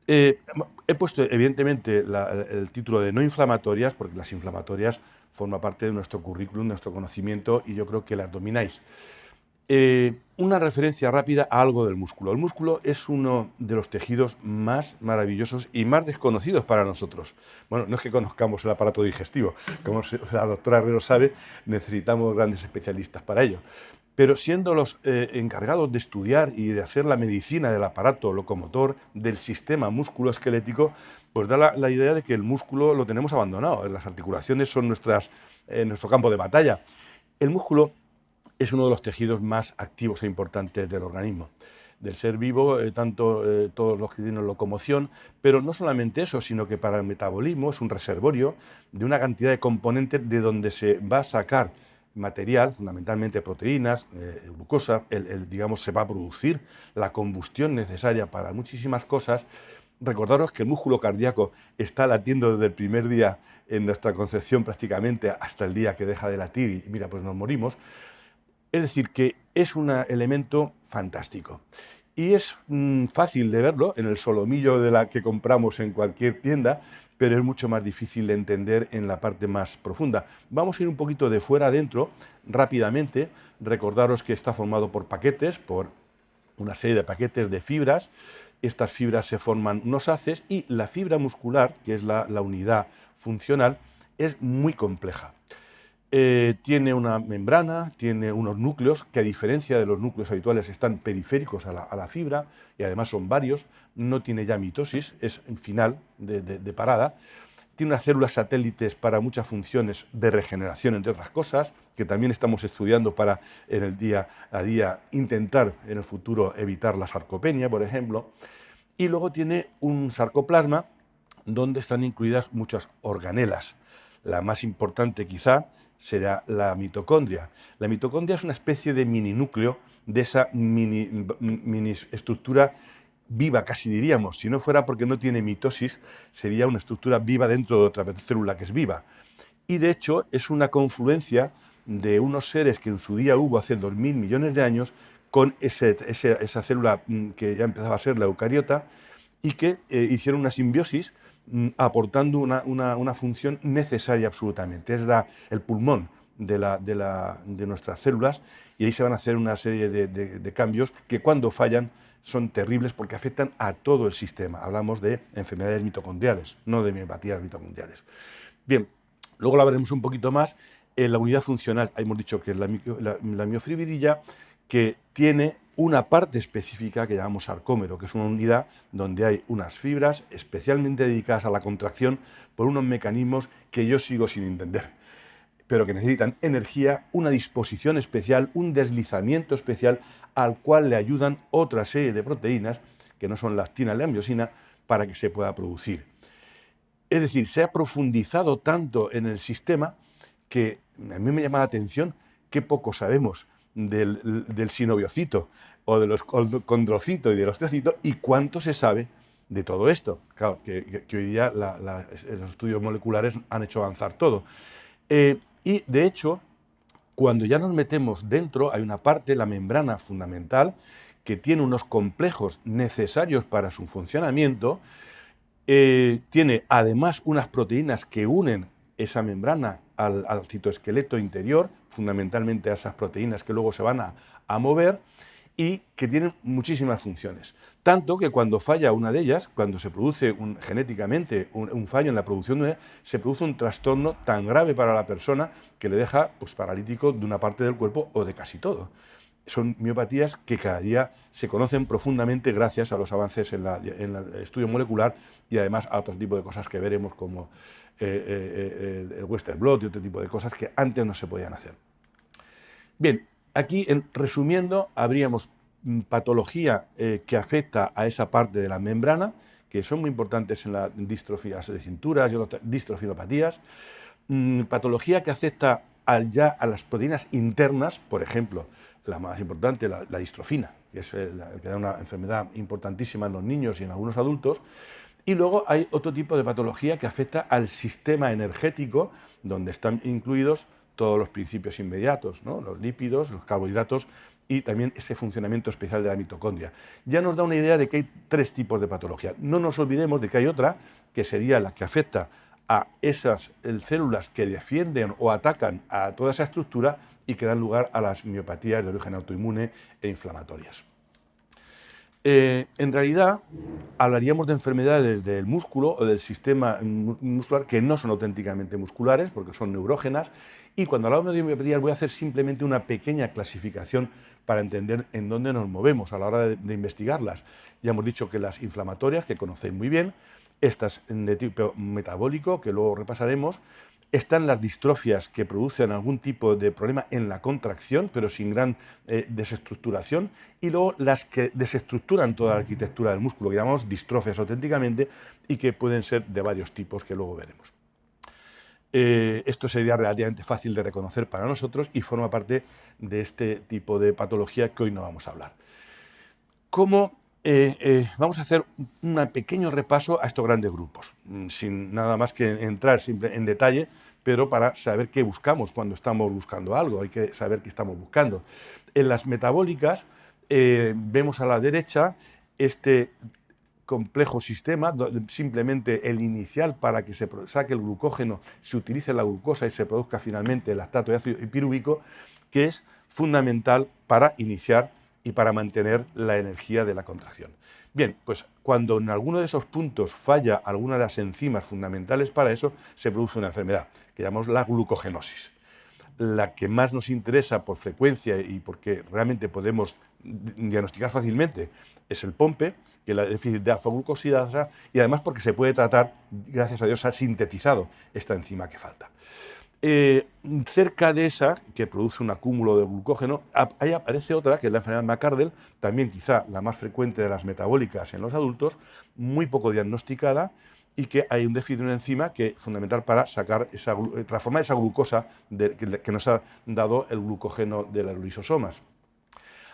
He puesto, evidentemente, el título de no inflamatorias, porque las inflamatorias forman parte de nuestro currículum, nuestro conocimiento, y yo creo que las domináis. Una referencia rápida a algo del músculo. El músculo es uno de los tejidos más maravillosos y más desconocidos para nosotros. Bueno, no es que conozcamos el aparato digestivo, como la doctora Herrero sabe, necesitamos grandes especialistas para ello. Pero siendo los encargados de estudiar y de hacer la medicina del aparato locomotor, del sistema musculoesquelético, pues da la idea de que el músculo lo tenemos abandonado. Las articulaciones son nuestro campo de batalla. El músculo es uno de los tejidos más activos e importantes del organismo, del ser vivo, todos los que tienen locomoción, pero no solamente eso, sino que para el metabolismo es un reservorio de una cantidad de componentes de donde se va a sacar material, fundamentalmente proteínas, glucosa, digamos, se va a producir la combustión necesaria para muchísimas cosas. Recordaros que el músculo cardíaco está latiendo desde el primer día en nuestra concepción prácticamente hasta el día que deja de latir y mira, pues nos morimos. Es decir, que es un elemento fantástico. Y es fácil de verlo en el solomillo de la que compramos en cualquier tienda, pero es mucho más difícil de entender en la parte más profunda. Vamos a ir un poquito de fuera adentro rápidamente. Recordaros que está formado por paquetes, por una serie de paquetes de fibras. Estas fibras se forman unos haces y la fibra muscular, que es la unidad funcional, es muy compleja. Tiene una membrana, tiene unos núcleos que, a diferencia de los núcleos habituales, están periféricos a la fibra y además son varios. No tiene ya mitosis, es en final de parada. Tiene unas células satélites para muchas funciones de regeneración, entre otras cosas, que también estamos estudiando para en el día a día intentar en el futuro evitar la sarcopenia, por ejemplo. Y luego tiene un sarcoplasma donde están incluidas muchas organelas. La más importante quizá será la mitocondria. La mitocondria es una especie de mini núcleo de esa mini estructura viva, casi diríamos. Si no fuera porque no tiene mitosis, sería una estructura viva dentro de otra célula que es viva. Y de hecho es una confluencia de unos seres que en su día hubo hace 2.000 millones de años con esa célula que ya empezaba a ser la eucariota y que hicieron una simbiosis aportando una función necesaria absolutamente. Es el pulmón de nuestras células y ahí se van a hacer una serie de cambios que cuando fallan son terribles porque afectan a todo el sistema. Hablamos de enfermedades mitocondriales, no de miopatías mitocondriales. Bien, luego lo veremos un poquito más. En la unidad funcional, hemos dicho que es la miofibrilla, que tiene una parte específica que llamamos sarcómero, que es una unidad donde hay unas fibras especialmente dedicadas a la contracción por unos mecanismos que yo sigo sin entender, pero que necesitan energía, una disposición especial, un deslizamiento especial al cual le ayudan otra serie de proteínas, que no son la actina y la miosina, para que se pueda producir. Es decir, se ha profundizado tanto en el sistema que a mí me llama la atención qué poco sabemos del sinoviocito o de los condrocitos y de los osteocitos y cuánto se sabe de todo esto. Claro, que hoy día los estudios moleculares han hecho avanzar todo. Y de hecho, cuando ya nos metemos dentro, hay una parte, la membrana fundamental, que tiene unos complejos necesarios para su funcionamiento. Tiene además unas proteínas que unen esa membrana al citoesqueleto interior, fundamentalmente a esas proteínas que luego se van a mover y que tienen muchísimas funciones. Tanto que cuando falla una de ellas, cuando se produce genéticamente un fallo en la producción de una, se produce un trastorno tan grave para la persona que le deja pues, paralítico de una parte del cuerpo o de casi todo. Son miopatías que cada día se conocen profundamente gracias a los avances en el estudio molecular y además a otro tipo de cosas que veremos como el Western blot y otro tipo de cosas que antes no se podían hacer. Bien, aquí resumiendo, habríamos patología que afecta a esa parte de la membrana, que son muy importantes en las distrofías de cinturas y otras distrofilopatías, patología que afecta ya a las proteínas internas, por ejemplo, la más importante, la distrofina, que es que da una enfermedad importantísima en los niños y en algunos adultos. Y luego hay otro tipo de patología que afecta al sistema energético, donde están incluidos todos los principios inmediatos, ¿no? Los lípidos, los carbohidratos y también ese funcionamiento especial de la mitocondria. Ya nos da una idea de que hay 3 tipos de patología. No nos olvidemos de que hay otra, que sería la que afecta a esas células que defienden o atacan a toda esa estructura y que dan lugar a las miopatías de origen autoinmune e inflamatorias. En realidad, hablaríamos de enfermedades del músculo o del sistema muscular que no son auténticamente musculares, porque son neurógenas, y cuando hablamos de miopatías voy a hacer simplemente una pequeña clasificación para entender en dónde nos movemos a la hora de investigarlas. Ya hemos dicho que las inflamatorias, que conocéis muy bien, estas de tipo metabólico, que luego repasaremos, están las distrofias que producen algún tipo de problema en la contracción, pero sin gran desestructuración, y luego las que desestructuran toda la arquitectura del músculo, que llamamos distrofias auténticamente, y que pueden ser de varios tipos que luego veremos. Esto sería relativamente fácil de reconocer para nosotros y forma parte de este tipo de patología que hoy no vamos a hablar. Vamos a hacer un pequeño repaso a estos grandes grupos, sin nada más que entrar en detalle, pero para saber qué buscamos cuando estamos buscando algo, hay que saber qué estamos buscando. En las metabólicas vemos a la derecha este complejo sistema, simplemente el inicial para que se saque el glucógeno, se utilice la glucosa y se produzca finalmente el lactato de ácido pirúvico, que es fundamental para iniciar y para mantener la energía de la contracción. Bien, pues cuando en alguno de esos puntos falla alguna de las enzimas fundamentales para eso, se produce una enfermedad que llamamos la glucogenosis. La que más nos interesa por frecuencia y porque realmente podemos diagnosticar fácilmente es el POMPE, que es el déficit de alfa-glucosidasa, y además porque se puede tratar, gracias a Dios, ha sintetizado esta enzima que falta. Cerca de esa, que produce un acúmulo de glucógeno, ahí aparece otra, que es la enfermedad de McArdle, también quizá la más frecuente de las metabólicas en los adultos, muy poco diagnosticada, y que hay un déficit de una enzima que es fundamental para transformar esa glucosa que nos ha dado el glucógeno de los lisosomas.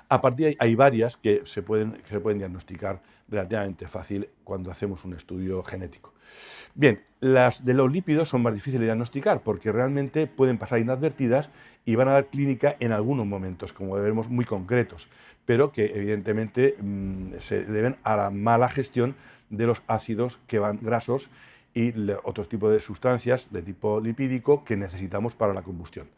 A partir de ahí hay varias que se pueden diagnosticar relativamente fácil cuando hacemos un estudio genético. Bien, las de los lípidos son más difíciles de diagnosticar porque realmente pueden pasar inadvertidas y van a dar clínica en algunos momentos, como veremos, muy concretos, pero que evidentemente se deben a la mala gestión de los ácidos grasos y otros tipos de sustancias de tipo lipídico que necesitamos para la combustión.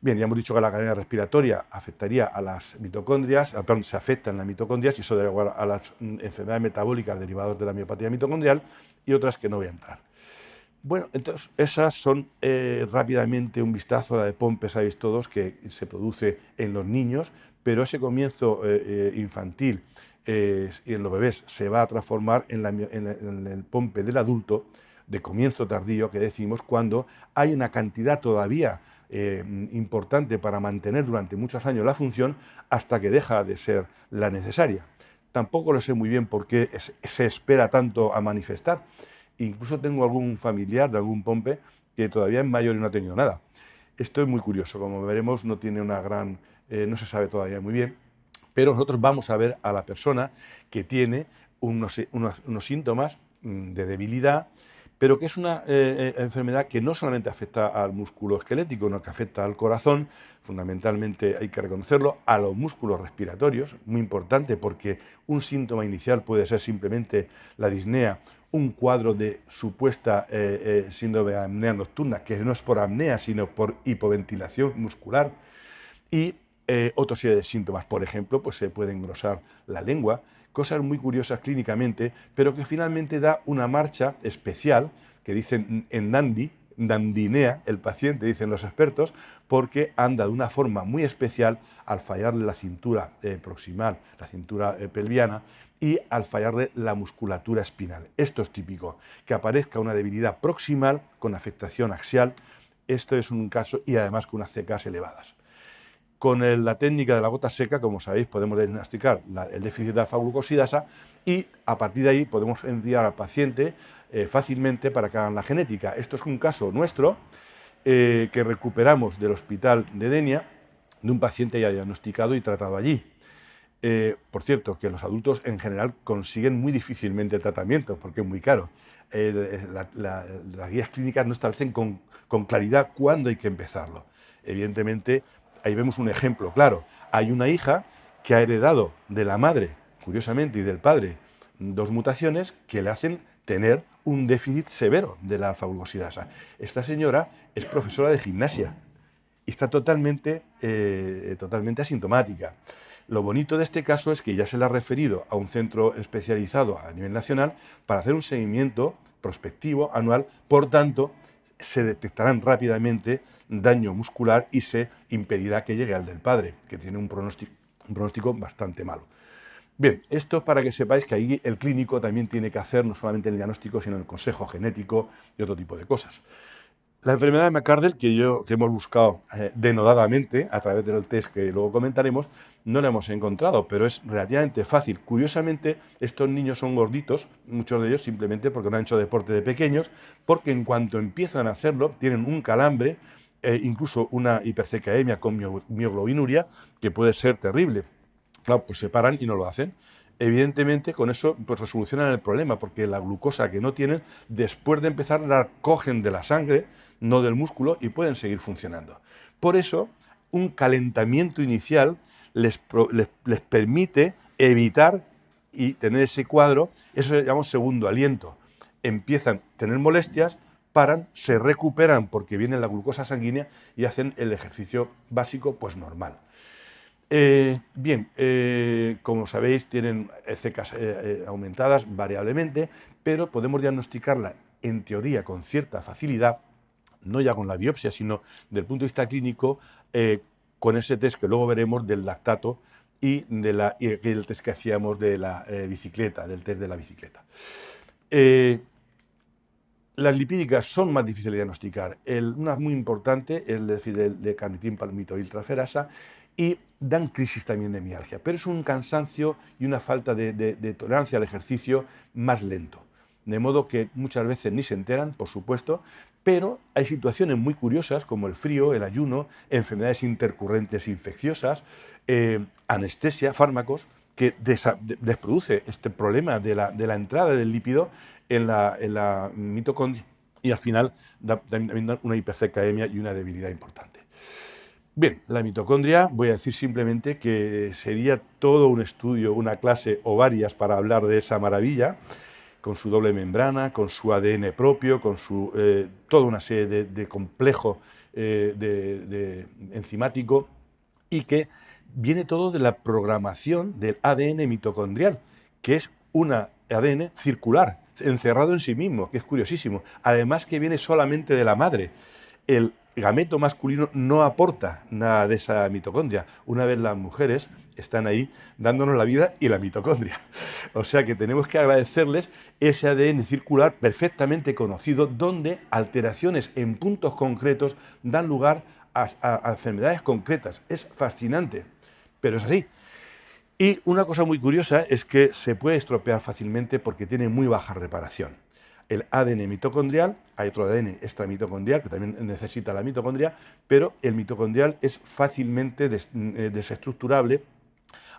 Bien, ya hemos dicho que la cadena respiratoria afectaría a las mitocondrias, se afectan las mitocondrias y eso da igual a las enfermedades metabólicas derivadas de la miopatía mitocondrial y otras que no voy a entrar. Bueno, entonces esas son rápidamente un vistazo a la de POMPE, sabéis todos que se produce en los niños, pero ese comienzo infantil y en los bebés se va a transformar en el POMPE del adulto de comienzo tardío, que decimos, cuando hay una cantidad todavía importante para mantener durante muchos años la función hasta que deja de ser la necesaria. Tampoco lo sé muy bien por qué se espera tanto a manifestar. Incluso tengo algún familiar de algún POMPE que todavía es mayor y no ha tenido nada. Esto es muy curioso, como veremos no tiene no se sabe todavía muy bien, pero nosotros vamos a ver a la persona que tiene unos síntomas de debilidad, pero que es una enfermedad que no solamente afecta al músculo esquelético, sino que afecta al corazón, fundamentalmente hay que reconocerlo, a los músculos respiratorios, muy importante porque un síntoma inicial puede ser simplemente la disnea, un cuadro de supuesta síndrome de apnea nocturna, que no es por apnea, sino por hipoventilación muscular, y otra serie de síntomas, por ejemplo, pues se puede engrosar la lengua, cosas muy curiosas clínicamente, pero que finalmente da una marcha especial, que dicen en dandinea el paciente, dicen los expertos, porque anda de una forma muy especial al fallarle la cintura proximal, la cintura pelviana, y al fallarle la musculatura espinal. Esto es típico, que aparezca una debilidad proximal con afectación axial. Esto es un caso y además con unas CKs elevadas. Con la técnica de la gota seca, como sabéis, podemos diagnosticar el déficit de alfa-glucosidasa y a partir de ahí podemos enviar al paciente fácilmente para que hagan la genética. Esto es un caso nuestro que recuperamos del hospital de Denia de un paciente ya diagnosticado y tratado allí. Por cierto, que los adultos en general consiguen muy difícilmente el tratamiento porque es muy caro. Las guías clínicas no establecen con claridad cuándo hay que empezarlo. Evidentemente, ahí vemos un ejemplo claro. Hay una hija que ha heredado de la madre, curiosamente, y del padre, dos mutaciones que le hacen tener un déficit severo de la alfa-glucosidasa. Esta señora es profesora de gimnasia y está totalmente asintomática. Lo bonito de este caso es que ya se le ha referido a un centro especializado a nivel nacional para hacer un seguimiento prospectivo anual, por tanto, se detectarán rápidamente daño muscular y se impedirá que llegue al del padre, que tiene un pronóstico bastante malo. Bien, esto es para que sepáis que ahí el clínico también tiene que hacer no solamente el diagnóstico, sino el consejo genético y otro tipo de cosas. La enfermedad de McArdle, que hemos buscado denodadamente a través del test que luego comentaremos, no la hemos encontrado, pero es relativamente fácil. Curiosamente, estos niños son gorditos, muchos de ellos simplemente porque no han hecho deporte de pequeños, porque en cuanto empiezan a hacerlo, tienen un calambre, incluso una hipercecaemia con mioglobinuria, que puede ser terrible. Claro, pues se paran y no lo hacen. Evidentemente, con eso pues resolucionan el problema, porque la glucosa que no tienen, después de empezar, la cogen de la sangre, no del músculo, y pueden seguir funcionando. Por eso, un calentamiento inicial les permite evitar y tener ese cuadro, eso le llamamos segundo aliento. Empiezan a tener molestias, paran, se recuperan porque viene la glucosa sanguínea y hacen el ejercicio básico pues normal. Bien, como sabéis, tienen ECAs aumentadas variablemente, pero podemos diagnosticarla en teoría con cierta facilidad, no ya con la biopsia, sino desde el punto de vista clínico, con ese test que luego veremos del lactato y el test que hacíamos de la bicicleta, del test de la bicicleta. Las lipídicas son más difíciles de diagnosticar. Una muy importante es el de carnitín palmitoil transferasa, y dan crisis también de mialgia, pero es un cansancio y una falta de tolerancia al ejercicio más lento. De modo que muchas veces ni se enteran, por supuesto, pero hay situaciones muy curiosas como el frío, el ayuno, enfermedades intercurrentes infecciosas, anestesia, fármacos, que les produce este problema de la entrada del lípido en la mitocondria y al final da una hipercecaemia y una debilidad importante. Bien, la mitocondria, voy a decir simplemente que sería todo un estudio, una clase o varias para hablar de esa maravilla, con su doble membrana, con su ADN propio, con toda una serie de complejo enzimático, y que viene todo de la programación del ADN mitocondrial, que es un ADN circular, encerrado en sí mismo, que es curiosísimo. Además que viene solamente de la madre. El gameto masculino no aporta nada de esa mitocondria. Una vez las mujeres están ahí dándonos la vida y la mitocondria. O sea que tenemos que agradecerles ese ADN circular perfectamente conocido, donde alteraciones en puntos concretos dan lugar a enfermedades concretas. Es fascinante, pero es así. Y una cosa muy curiosa es que se puede estropear fácilmente porque tiene muy baja reparación. El ADN mitocondrial, hay otro ADN extramitocondrial que también necesita la mitocondria, pero el mitocondrial es fácilmente desestructurable.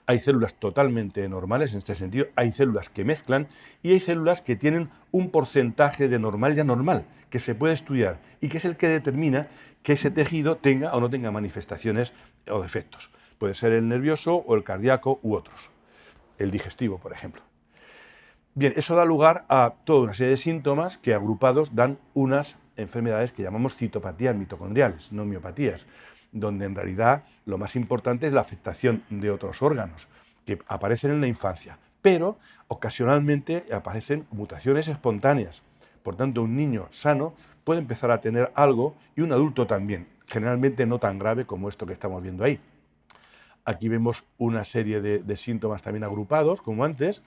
Hay células totalmente normales en este sentido, hay células que mezclan y hay células que tienen un porcentaje de normal y anormal que se puede estudiar y que es el que determina que ese tejido tenga o no tenga manifestaciones o defectos. Puede ser el nervioso o el cardíaco u otros, el digestivo, por ejemplo. Bien, eso da lugar a toda una serie de síntomas que agrupados dan unas enfermedades que llamamos citopatías mitocondriales, no miopatías, donde en realidad lo más importante es la afectación de otros órganos que aparecen en la infancia, pero ocasionalmente aparecen mutaciones espontáneas. Por tanto, un niño sano puede empezar a tener algo y un adulto también, generalmente no tan grave como esto que estamos viendo ahí. Aquí vemos una serie de síntomas también agrupados, como antes,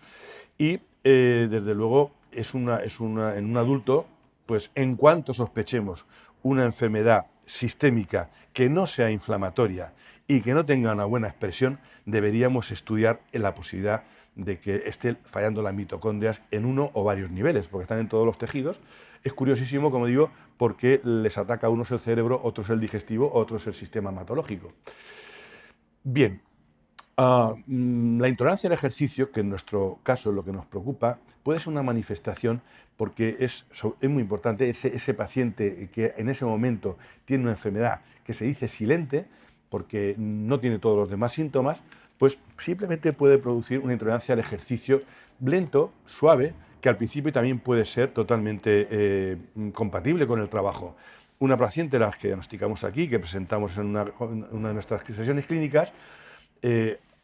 y desde luego en un adulto, pues en cuanto sospechemos una enfermedad sistémica que no sea inflamatoria y que no tenga una buena expresión, deberíamos estudiar la posibilidad de que esté fallando las mitocondrias en uno o varios niveles, porque están en todos los tejidos. Es curiosísimo, como digo, porque les ataca a unos el cerebro, otros el digestivo, otros el sistema hematológico. Bien, la intolerancia al ejercicio, que en nuestro caso es lo que nos preocupa, puede ser una manifestación porque es muy importante ese paciente que en ese momento tiene una enfermedad que se dice silente, porque no tiene todos los demás síntomas, pues simplemente puede producir una intolerancia al ejercicio lento, suave, que al principio también puede ser totalmente compatible con el trabajo. Una paciente, la que diagnosticamos aquí, que presentamos en una de nuestras sesiones clínicas,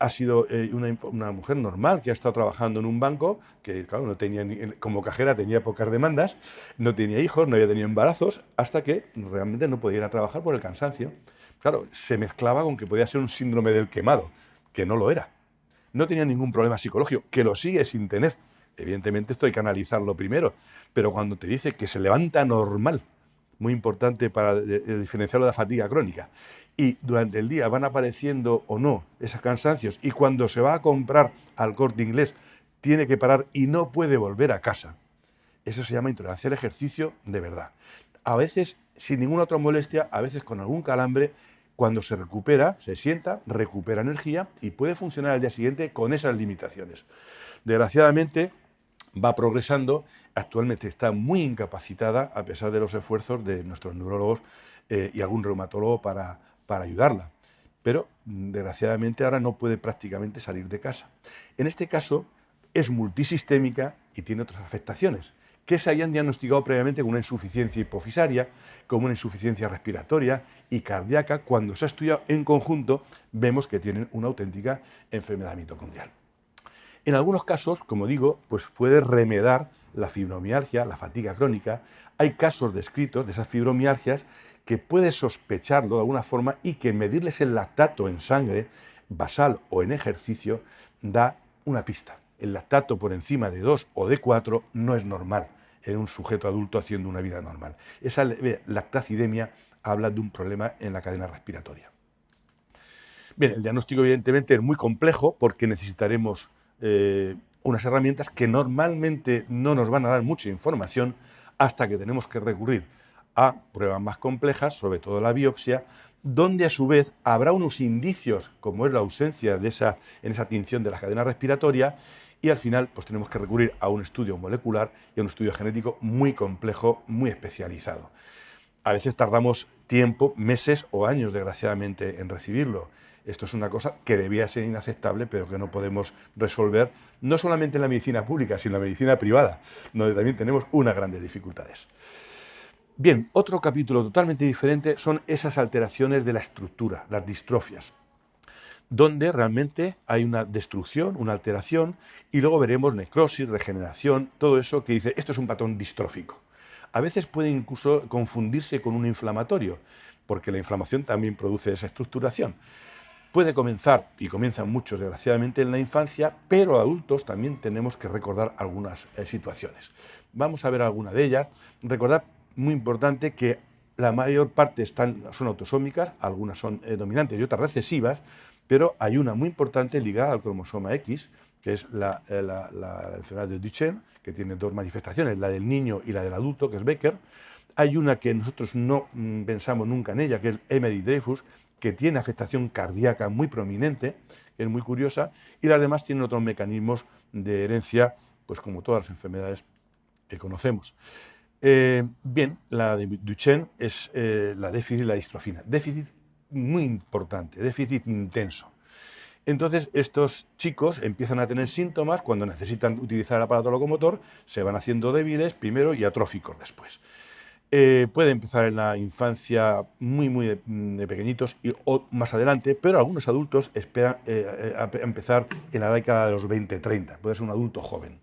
ha sido una mujer normal que ha estado trabajando en un banco, que claro, no tenía como cajera tenía pocas demandas, no tenía hijos, no había tenido embarazos, hasta que realmente no podía ir a trabajar por el cansancio. Claro, se mezclaba con que podía ser un síndrome del quemado, que no lo era. No tenía ningún problema psicológico, que lo sigue sin tener. Evidentemente esto hay que analizarlo primero, pero cuando te dice que se levanta normal, muy importante para diferenciarlo de la fatiga crónica, y durante el día van apareciendo o no esos cansancios, y cuando se va a comprar al Corte Inglés tiene que parar y no puede volver a casa, eso se llama intolerancia al ejercicio de verdad. A veces sin ninguna otra molestia, a veces con algún calambre. Cuando se recupera, se sienta, recupera energía y puede funcionar al día siguiente con esas limitaciones. Desgraciadamente va progresando, actualmente está muy incapacitada a pesar de los esfuerzos de nuestros neurólogos y algún reumatólogo para ayudarla. Pero desgraciadamente ahora no puede prácticamente salir de casa. En este caso es multisistémica y tiene otras afectaciones que se habían diagnosticado previamente con una insuficiencia hipofisaria, como una insuficiencia respiratoria y cardíaca. Cuando se ha estudiado en conjunto, vemos que tienen una auténtica enfermedad mitocondrial. En algunos casos, como digo, pues puede remedar la fibromialgia, la fatiga crónica. Hay casos descritos de esas fibromialgias que puedes sospecharlo de alguna forma y que medirles el lactato en sangre, basal o en ejercicio, da una pista. El lactato por encima de 2 o de 4 no es normal en un sujeto adulto haciendo una vida normal. Esa lactacidemia habla de un problema en la cadena respiratoria. Bien, el diagnóstico evidentemente es muy complejo porque necesitaremos unas herramientas que normalmente no nos van a dar mucha información hasta que tenemos que recurrir a pruebas más complejas, sobre todo la biopsia, donde a su vez habrá unos indicios, como es la ausencia en esa tinción de la cadena respiratoria, y al final pues tenemos que recurrir a un estudio molecular y a un estudio genético muy complejo, muy especializado. A veces tardamos tiempo, meses o años, desgraciadamente, en recibirlo. Esto es una cosa que debía ser inaceptable, pero que no podemos resolver, no solamente en la medicina pública, sino en la medicina privada, donde también tenemos unas grandes dificultades. Bien, otro capítulo totalmente diferente son esas alteraciones de la estructura, las distrofias, donde realmente hay una destrucción, una alteración, y luego veremos necrosis, regeneración, todo eso que dice, esto es un patrón distrófico. A veces puede incluso confundirse con un inflamatorio, porque la inflamación también produce esa estructuración. Puede comenzar, y comienzan muchos desgraciadamente en la infancia, pero adultos también tenemos que recordar algunas situaciones. Vamos a ver alguna de ellas. Recordad, muy importante, que la mayor parte son autosómicas, algunas son dominantes y otras recesivas, pero hay una muy importante ligada al cromosoma X, que es la enfermedad de Duchenne, que tiene dos manifestaciones, la del niño y la del adulto, que es Becker. Hay una que nosotros no pensamos nunca en ella, que es Emery-Dreifuss, que tiene afectación cardíaca muy prominente, que es muy curiosa, y las demás tienen otros mecanismos de herencia, pues como todas las enfermedades que conocemos. Bien, la de Duchenne es la déficit de la distrofina. Déficit muy importante, déficit intenso. Entonces, estos chicos empiezan a tener síntomas cuando necesitan utilizar el aparato locomotor, se van haciendo débiles primero y atróficos después. Puede empezar en la infancia muy de pequeñitos o más adelante, pero algunos adultos esperan a empezar en la década de los 20-30, puede ser un adulto joven.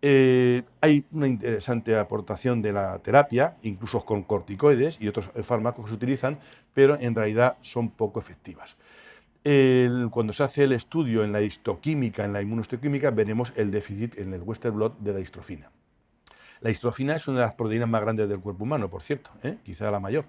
Hay una interesante aportación de la terapia, incluso con corticoides y otros fármacos que se utilizan, pero en realidad son poco efectivas. Cuando se hace el estudio en la histoquímica, en la inmunohistoquímica, veremos el déficit en el Western blot de la distrofina. La distrofina es una de las proteínas más grandes del cuerpo humano, por cierto, quizá la mayor,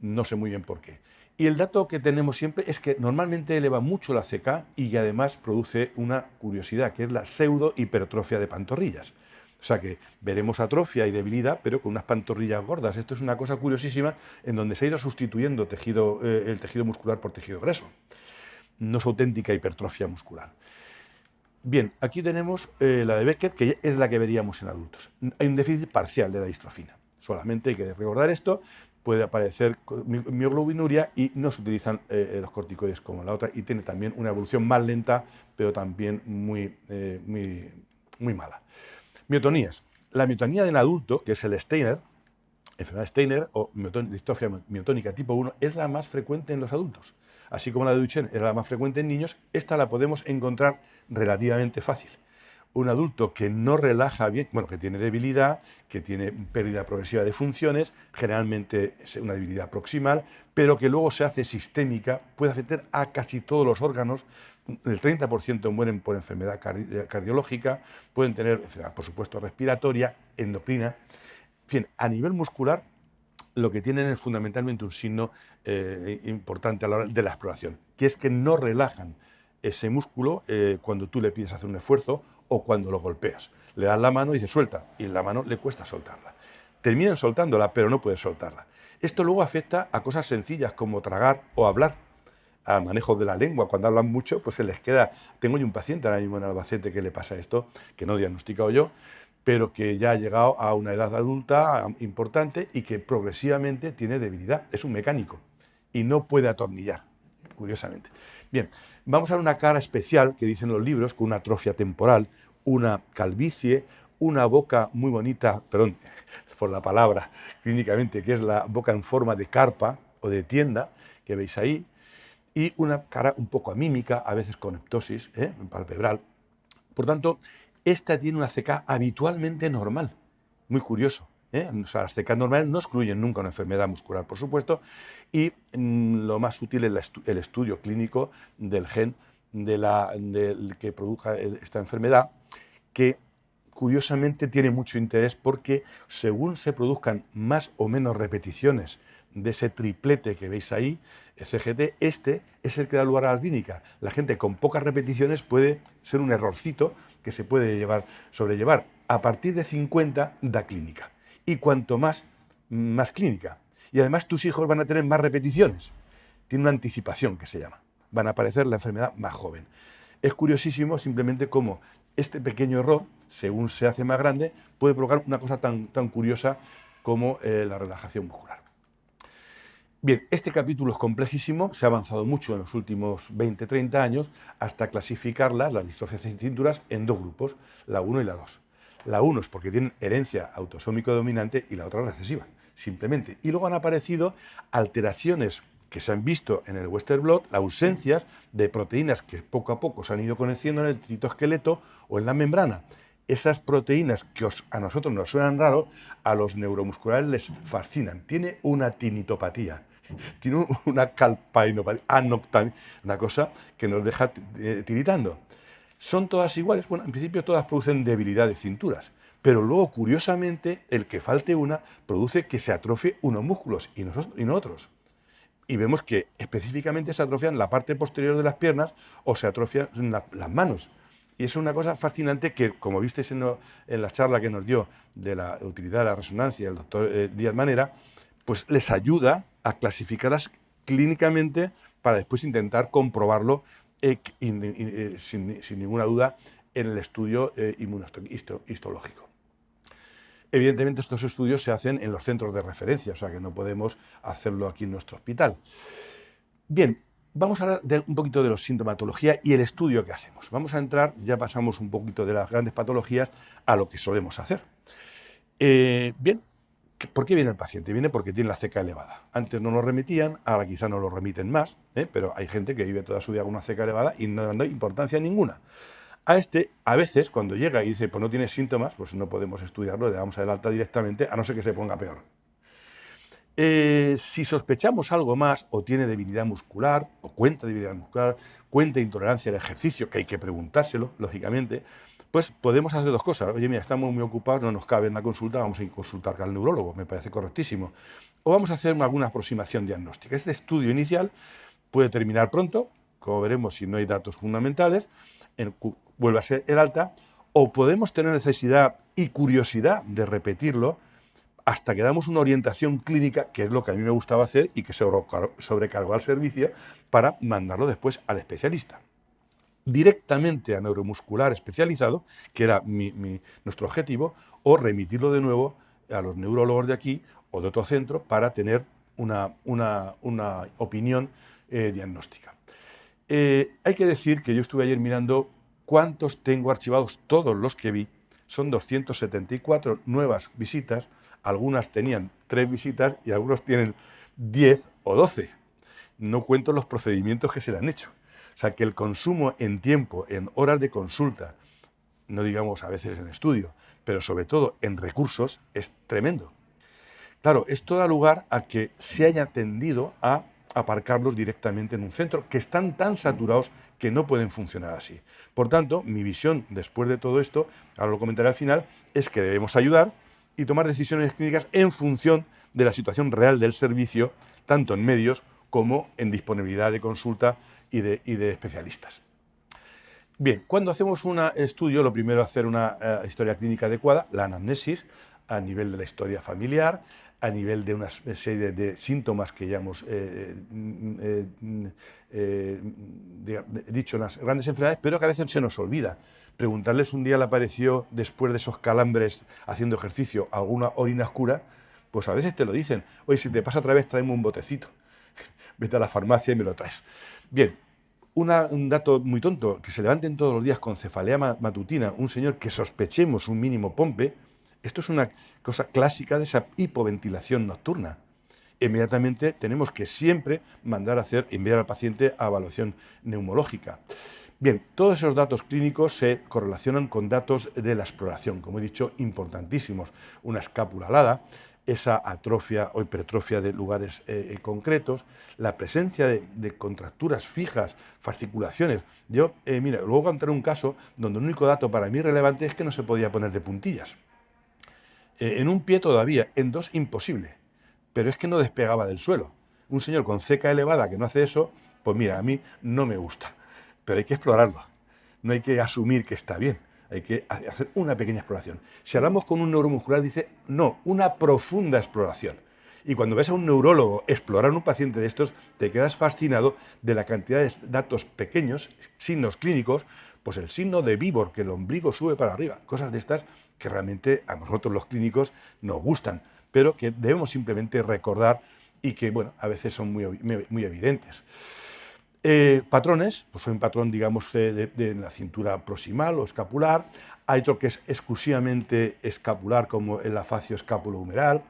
no sé muy bien por qué. Y el dato que tenemos siempre es que normalmente eleva mucho la CK y que además produce una curiosidad, que es la pseudo-hipertrofia de pantorrillas. O sea que veremos atrofia y debilidad, pero con unas pantorrillas gordas. Esto es una cosa curiosísima en donde se ha ido sustituyendo el tejido muscular por tejido grueso. No es auténtica hipertrofia muscular. Bien, aquí tenemos la de Becker, que es la que veríamos en adultos. Hay un déficit parcial de la distrofina. Solamente hay que recordar esto, puede aparecer mioglobinuria y no se utilizan los corticoides como la otra, y tiene también una evolución más lenta, pero también muy mala. Miotonías. La miotonía en adulto, que es el Steiner, enfermedad de Steiner o distrofia miotónica tipo 1, es la más frecuente en los adultos. Así como la de Duchenne es la más frecuente en niños, esta la podemos encontrar relativamente fácil. Un adulto que no relaja bien, bueno, que tiene debilidad, que tiene pérdida progresiva de funciones, generalmente es una debilidad proximal, pero que luego se hace sistémica, puede afectar a casi todos los órganos. El 30% mueren por enfermedad cardiológica, pueden tener enfermedad, por supuesto, respiratoria, endocrina. En fin, a nivel muscular, lo que tienen es fundamentalmente un signo importante a la hora de la exploración, que es que no relajan ese músculo cuando tú le pides hacer un esfuerzo o cuando lo golpeas. Le das la mano y dice suelta, y la mano le cuesta soltarla. Terminan soltándola, pero no pueden soltarla. Esto luego afecta a cosas sencillas como tragar o hablar, al manejo de la lengua. Cuando hablan mucho, pues se les queda... Tengo yo un paciente ahora mismo en Albacete que le pasa esto, que no he diagnosticado yo, pero que ya ha llegado a una edad adulta importante y que progresivamente tiene debilidad. Es un mecánico y no puede atornillar, curiosamente. Bien, vamos a ver una cara especial que dicen los libros, con una atrofia temporal, una calvicie, una boca muy bonita, perdón por la palabra clínicamente, que es la boca en forma de carpa o de tienda, que veis ahí, y una cara un poco amímica, a veces con eptosis palpebral. Por tanto, esta tiene una CK habitualmente normal. Muy curioso. O sea, las CK normales no excluyen nunca una enfermedad muscular, por supuesto, y lo más útil es el estudio clínico del gen del que produzca esta enfermedad, que curiosamente tiene mucho interés porque según se produzcan más o menos repeticiones de ese triplete que veis ahí, CGT, este es el que da lugar a la clínica. La gente con pocas repeticiones puede ser un errorcito que se puede sobrellevar. A partir de 50 da clínica. Y cuanto más clínica. Y además tus hijos van a tener más repeticiones. Tiene una anticipación que se llama. Van a aparecer la enfermedad más joven. Es curiosísimo simplemente cómo este pequeño error, según se hace más grande, puede provocar una cosa tan curiosa como la relajación muscular. Bien, este capítulo es complejísimo, se ha avanzado mucho en los últimos 20-30 años hasta clasificarlas, las distrofias de cinturas, en dos grupos, la 1 y la 2. La 1 es porque tienen herencia autosómico dominante y la otra recesiva, simplemente. Y luego han aparecido alteraciones que se han visto en el Western blot, ausencias de proteínas que poco a poco se han ido conociendo en el citoesqueleto o en la membrana. Esas proteínas que a nosotros nos suenan raro, a los neuromusculares les fascinan. Tiene una tinitopatía, tiene una calpainopatía, una cosa que nos deja tiritando. ¿Son todas iguales? Bueno, en principio todas producen debilidad de cinturas, pero luego, curiosamente, el que falte una produce que se atrofie unos músculos y no otros. Y vemos que específicamente se atrofian la parte posterior de las piernas o se atrofian las manos. Y es una cosa fascinante que, como visteis en la charla que nos dio de la utilidad de la resonancia el doctor Díaz Manera, pues les ayuda a clasificarlas clínicamente para después intentar comprobarlo sin ninguna duda en el estudio histológico. Evidentemente estos estudios se hacen en los centros de referencia, o sea que no podemos hacerlo aquí en nuestro hospital. Bien, vamos a hablar un poquito de la sintomatología y el estudio que hacemos. Vamos a entrar, ya pasamos un poquito de las grandes patologías a lo que solemos hacer. Bien, ¿por qué viene el paciente? Viene porque tiene la CK elevada. Antes no lo remitían, ahora quizá no lo remiten más, pero hay gente que vive toda su vida con una CK elevada y no dando importancia ninguna. A veces, cuando llega y dice, pues no tiene síntomas, pues no podemos estudiarlo, le damos el alta directamente, a no ser que se ponga peor. Si sospechamos algo más, o tiene debilidad muscular, o cuenta debilidad muscular, cuenta intolerancia al ejercicio, que hay que preguntárselo, lógicamente, pues podemos hacer dos cosas. Oye, mira, estamos muy ocupados, no nos cabe en la consulta, vamos a ir a consultar al neurólogo, me parece correctísimo. O vamos a hacer alguna aproximación diagnóstica. Este estudio inicial puede terminar pronto, como veremos si no hay datos fundamentales, vuelve a ser el alta, o podemos tener necesidad y curiosidad de repetirlo hasta que damos una orientación clínica, que es lo que a mí me gustaba hacer y que sobrecargó al servicio para mandarlo después al especialista. Directamente a neuromuscular especializado, que era nuestro objetivo, o remitirlo de nuevo a los neurólogos de aquí o de otro centro para tener una opinión diagnóstica. Hay que decir que yo estuve ayer mirando cuántos tengo archivados, todos los que vi, son 274 nuevas visitas, algunas tenían 3 visitas y algunos tienen 10 o 12. No cuento los procedimientos que se le han hecho. O sea, que el consumo en tiempo, en horas de consulta, no digamos a veces en estudio, pero sobre todo en recursos, es tremendo. Claro, esto da lugar a que se haya tendido a aparcarlos directamente en un centro, que están tan saturados que no pueden funcionar así. Por tanto, mi visión después de todo esto, ahora lo comentaré al final, es que debemos ayudar y tomar decisiones clínicas en función de la situación real del servicio, tanto en medios como en disponibilidad de consulta y de especialistas. Bien, cuando hacemos un estudio, lo primero es hacer una historia clínica adecuada, la anamnesis, a nivel de la historia familiar, a nivel de una serie de síntomas que ya hemos dicho en las grandes enfermedades, pero que a veces se nos olvida. Preguntarles un día le apareció, después de esos calambres haciendo ejercicio, alguna orina oscura, pues a veces te lo dicen. Oye, si te pasa otra vez, tráeme un botecito. Vete a la farmacia y me lo traes. Bien, un dato muy tonto, que se levanten todos los días con cefalea matutina un señor que sospechemos un mínimo pompe. Esto es una cosa clásica de esa hipoventilación nocturna. Inmediatamente tenemos que siempre enviar al paciente a evaluación neumológica. Bien, todos esos datos clínicos se correlacionan con datos de la exploración, como he dicho, importantísimos. Una escápula alada, esa atrofia o hipertrofia de lugares concretos, la presencia de contracturas fijas, fasciculaciones. Mira, luego contaré un caso donde el único dato para mí relevante es que no se podía poner de puntillas. En un pie todavía, en 2 imposible, pero es que no despegaba del suelo. Un señor con ceca elevada que no hace eso, pues mira, a mí no me gusta, pero hay que explorarlo. No hay que asumir que está bien, hay que hacer una pequeña exploración. Si hablamos con un neuromuscular, dice, no, una profunda exploración. Y cuando ves a un neurólogo explorar a un paciente de estos, te quedas fascinado de la cantidad de datos pequeños, signos clínicos, pues el signo de víbor, que el ombligo sube para arriba, cosas de estas que realmente a nosotros los clínicos nos gustan, pero que debemos simplemente recordar y que, bueno, a veces son muy evidentes. Patrones, pues hay un patrón, digamos, de la cintura proximal o escapular. Hay otro que es exclusivamente escapular, como el afacio escapulo-humeral.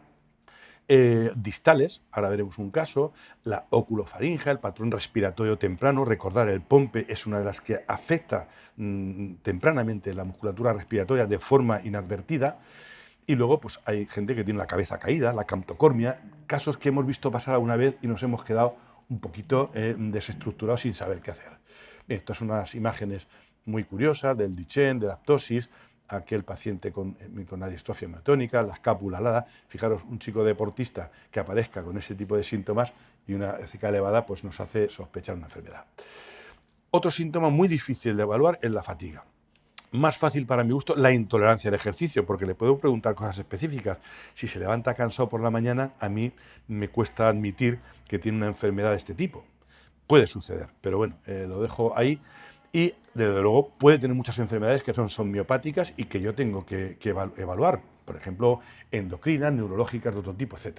Distales, ahora veremos un caso, la oculofaringe, el patrón respiratorio temprano. Recordar, el POMPE es una de las que afecta tempranamente la musculatura respiratoria de forma inadvertida. Y luego pues hay gente que tiene la cabeza caída, la camptocormia, casos que hemos visto pasar alguna vez y nos hemos quedado un poquito desestructurados sin saber qué hacer. Bien, estas son unas imágenes muy curiosas del Duchenne, de la ptosis, aquel paciente con la distrofia miotónica, la escápula alada. Fijaros, un chico deportista que aparezca con ese tipo de síntomas y una ceca elevada, pues nos hace sospechar una enfermedad. Otro síntoma muy difícil de evaluar es la fatiga. Más fácil para mi gusto la intolerancia al ejercicio, porque le puedo preguntar cosas específicas. Si se levanta cansado por la mañana, a mí me cuesta admitir que tiene una enfermedad de este tipo. Puede suceder, pero bueno, lo dejo ahí. Y, desde luego, puede tener muchas enfermedades que son miopáticas y que yo tengo que evaluar. Por ejemplo, endocrinas, neurológicas de otro tipo, etc.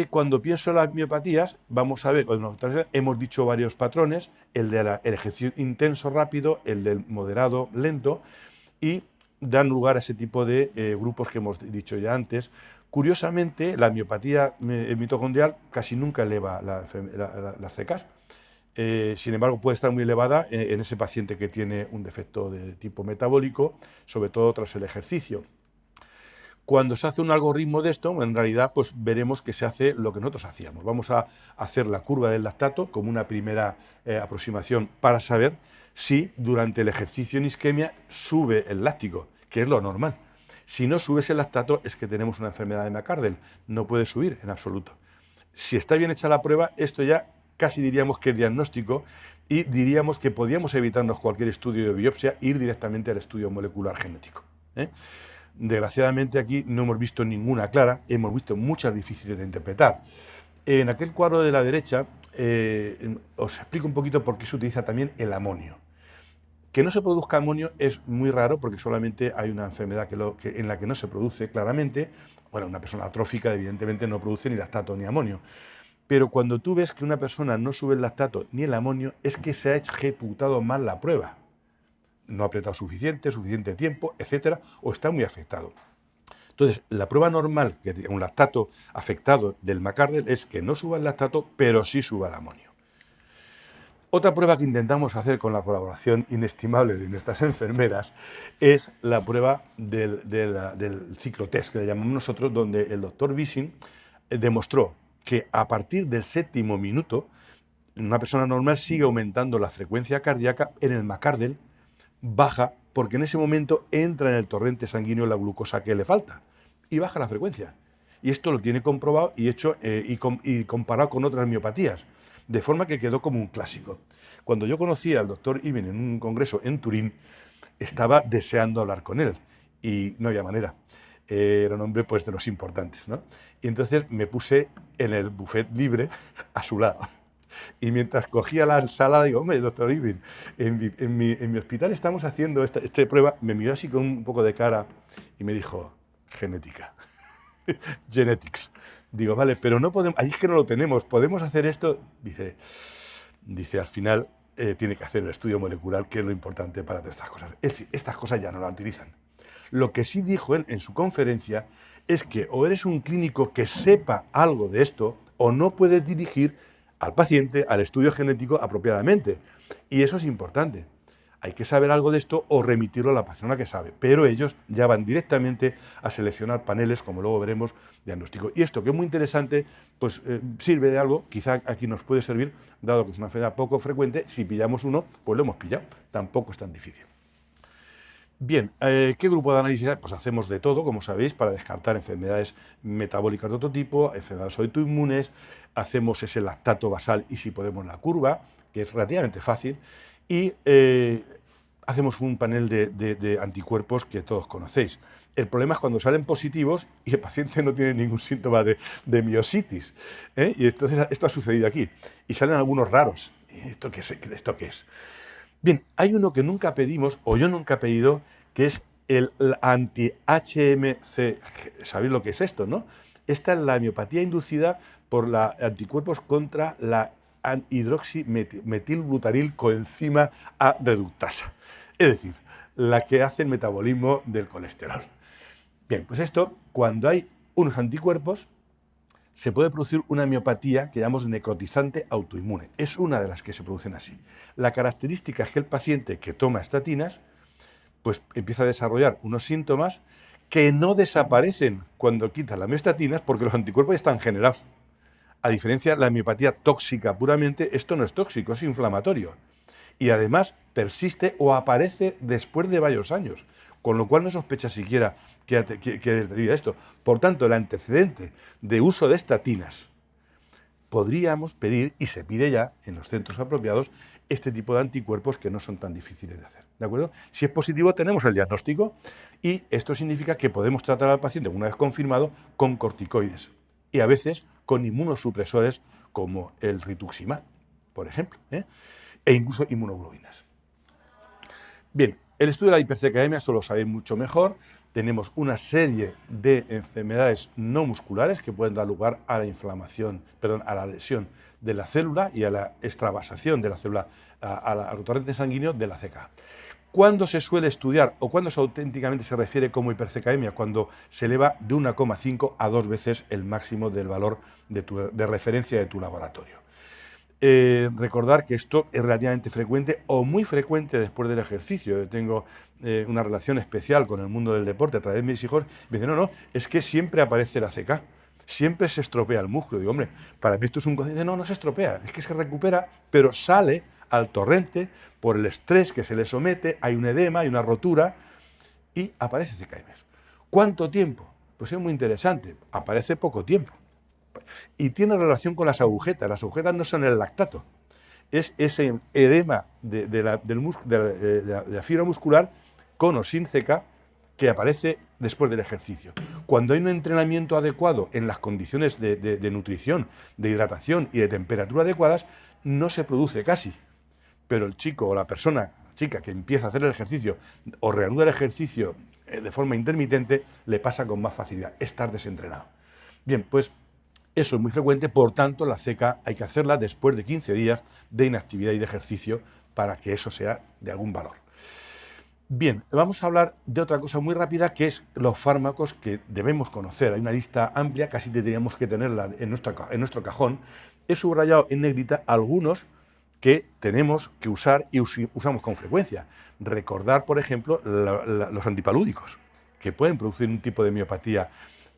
Cuando pienso en las miopatías, vamos a ver, hemos dicho varios patrones, el del ejercicio intenso rápido, el del moderado lento, y dan lugar a ese tipo de grupos que hemos dicho ya antes. Curiosamente, la miopatía mitocondrial casi nunca eleva las CECAS. Sin embargo, puede estar muy elevada en ese paciente que tiene un defecto de tipo metabólico, sobre todo tras el ejercicio. Cuando se hace un algoritmo de esto, en realidad pues veremos que se hace lo que nosotros hacíamos. Vamos a hacer la curva del lactato como una primera aproximación para saber si durante el ejercicio en isquemia sube el láctico, que es lo normal. Si no sube ese lactato es que tenemos una enfermedad de McArdle, no puede subir en absoluto. Si está bien hecha la prueba, esto ya casi diríamos que es diagnóstico y diríamos que podíamos evitarnos cualquier estudio de biopsia e ir directamente al estudio molecular genético. Desgraciadamente aquí no hemos visto ninguna clara, hemos visto muchas difíciles de interpretar. En aquel cuadro de la derecha os explico un poquito por qué se utiliza también el amonio. Que no se produzca amonio es muy raro porque solamente hay una enfermedad en la que no se produce claramente, Bueno, una persona atrófica evidentemente no produce ni lactato ni amonio. Pero cuando tú ves que una persona no sube el lactato ni el amonio, es que se ha ejecutado mal la prueba. No ha apretado suficiente tiempo, etcétera, o está muy afectado. Entonces, la prueba normal que un lactato afectado del McArdle es que no suba el lactato, pero sí suba el amonio. Otra prueba que intentamos hacer con la colaboración inestimable de nuestras enfermeras es la prueba del ciclotest, que le llamamos nosotros, donde el doctor Wissing demostró que a partir del 7º minuto, una persona normal sigue aumentando la frecuencia cardíaca, en el McArdle baja, porque en ese momento entra en el torrente sanguíneo la glucosa que le falta y baja la frecuencia. Y esto lo tiene comprobado y hecho y comparado con otras miopatías, de forma que quedó como un clásico. Cuando yo conocí al doctor Iben en un congreso en Turín, estaba deseando hablar con él y no había manera. Era un hombre pues de los importantes, ¿no? Y entonces me puse en el buffet libre a su lado. Y mientras cogía la ensalada, digo, hombre, doctor Iben, en mi hospital estamos haciendo esta prueba. Me miró así con un poco de cara y me dijo, genética. Genetics. Digo, vale, pero no podemos, ahí es que no lo tenemos, ¿podemos hacer esto? Dice al final tiene que hacer el estudio molecular, que es lo importante para todas estas cosas. Es decir, estas cosas ya no las utilizan. Lo que sí dijo él en su conferencia es que o eres un clínico que sepa algo de esto, o no puedes dirigir al paciente al estudio genético apropiadamente. Y eso es importante. Hay que saber algo de esto o remitirlo a la persona que sabe, pero ellos ya van directamente a seleccionar paneles, como luego veremos, diagnóstico. Y esto, que es muy interesante, pues sirve de algo, quizá aquí nos puede servir, dado que es una enfermedad poco frecuente. Si pillamos uno, pues lo hemos pillado, tampoco es tan difícil. Bien, ¿qué grupo de análisis hay? Pues hacemos de todo, como sabéis, para descartar enfermedades metabólicas de otro tipo, enfermedades autoinmunes, hacemos ese lactato basal y si podemos la curva, que es relativamente fácil, y hacemos un panel de anticuerpos que todos conocéis. El problema es cuando salen positivos y el paciente no tiene ningún síntoma de miositis, ¿eh? Y entonces esto ha sucedido aquí. Y salen algunos raros. ¿Esto qué es? Bien, hay uno que nunca pedimos, o yo nunca he pedido, que es el anti-HMC. ¿Sabéis lo que es esto, no? Esta es la miopatía inducida por los anticuerpos contra la hidroximetilbutaril coenzima A reductasa. Es decir, la que hace el metabolismo del colesterol. Bien, pues esto, cuando hay unos anticuerpos, se puede producir una miopatía que llamamos necrotizante autoinmune. Es una de las que se producen así. La característica es que el paciente que toma estatinas pues empieza a desarrollar unos síntomas que no desaparecen cuando quitan las mioestatinas porque los anticuerpos ya están generados. A diferencia de la miopatía tóxica puramente, esto no es tóxico, es inflamatorio. Y además persiste o aparece después de varios años, con lo cual no sospecha siquiera que es debido a esto. Por tanto, el antecedente de uso de estatinas, podríamos pedir, y se pide ya en los centros apropiados, este tipo de anticuerpos que no son tan difíciles de hacer. ¿De acuerdo? Si es positivo, tenemos el diagnóstico y esto significa que podemos tratar al paciente, una vez confirmado, con corticoides y a veces con inmunosupresores como el rituximab, por ejemplo, e incluso inmunoglobulinas. Bien, el estudio de la hipercecaemia, esto lo sabéis mucho mejor. Tenemos una serie de enfermedades no musculares que pueden dar lugar a la inflamación, a la lesión de la célula y a la extravasación de la célula al torrente sanguíneo de la CK. ¿Cuándo se suele estudiar o cuándo auténticamente se refiere como hipercecaemia? Cuando se eleva de 1,5 a 2 veces el máximo del valor de referencia de tu laboratorio. Recordar que esto es relativamente frecuente o muy frecuente después del ejercicio. Yo tengo una relación especial con el mundo del deporte a través de mis hijos. Me dicen, no, es que siempre aparece la CK, siempre se estropea el músculo. Digo, hombre, para mí esto es un concepto. No se estropea, es que se recupera, pero sale al torrente por el estrés que se le somete, hay un edema, hay una rotura y aparece CKM. ¿Cuánto tiempo? Pues es muy interesante, aparece poco tiempo. Y tiene relación con las agujetas. Las agujetas no son el lactato, es ese edema de la fibra muscular con o sin CK que aparece después del ejercicio. Cuando hay un entrenamiento adecuado en las condiciones de nutrición, de hidratación y de temperatura adecuadas, no se produce casi. Pero el chico o la chica que empieza a hacer el ejercicio o reanuda el ejercicio de forma intermitente, le pasa con más facilidad, estar desentrenado. Bien, pues eso es muy frecuente, por tanto la ceca hay que hacerla después de 15 días de inactividad y de ejercicio para que eso sea de algún valor. Bien, vamos a hablar de otra cosa muy rápida, que es los fármacos que debemos conocer. Hay una lista amplia, casi tendríamos que tenerla en nuestro cajón. He subrayado en negrita algunos que tenemos que usar y usamos con frecuencia. Recordar, por ejemplo, los antipalúdicos, que pueden producir un tipo de miopatía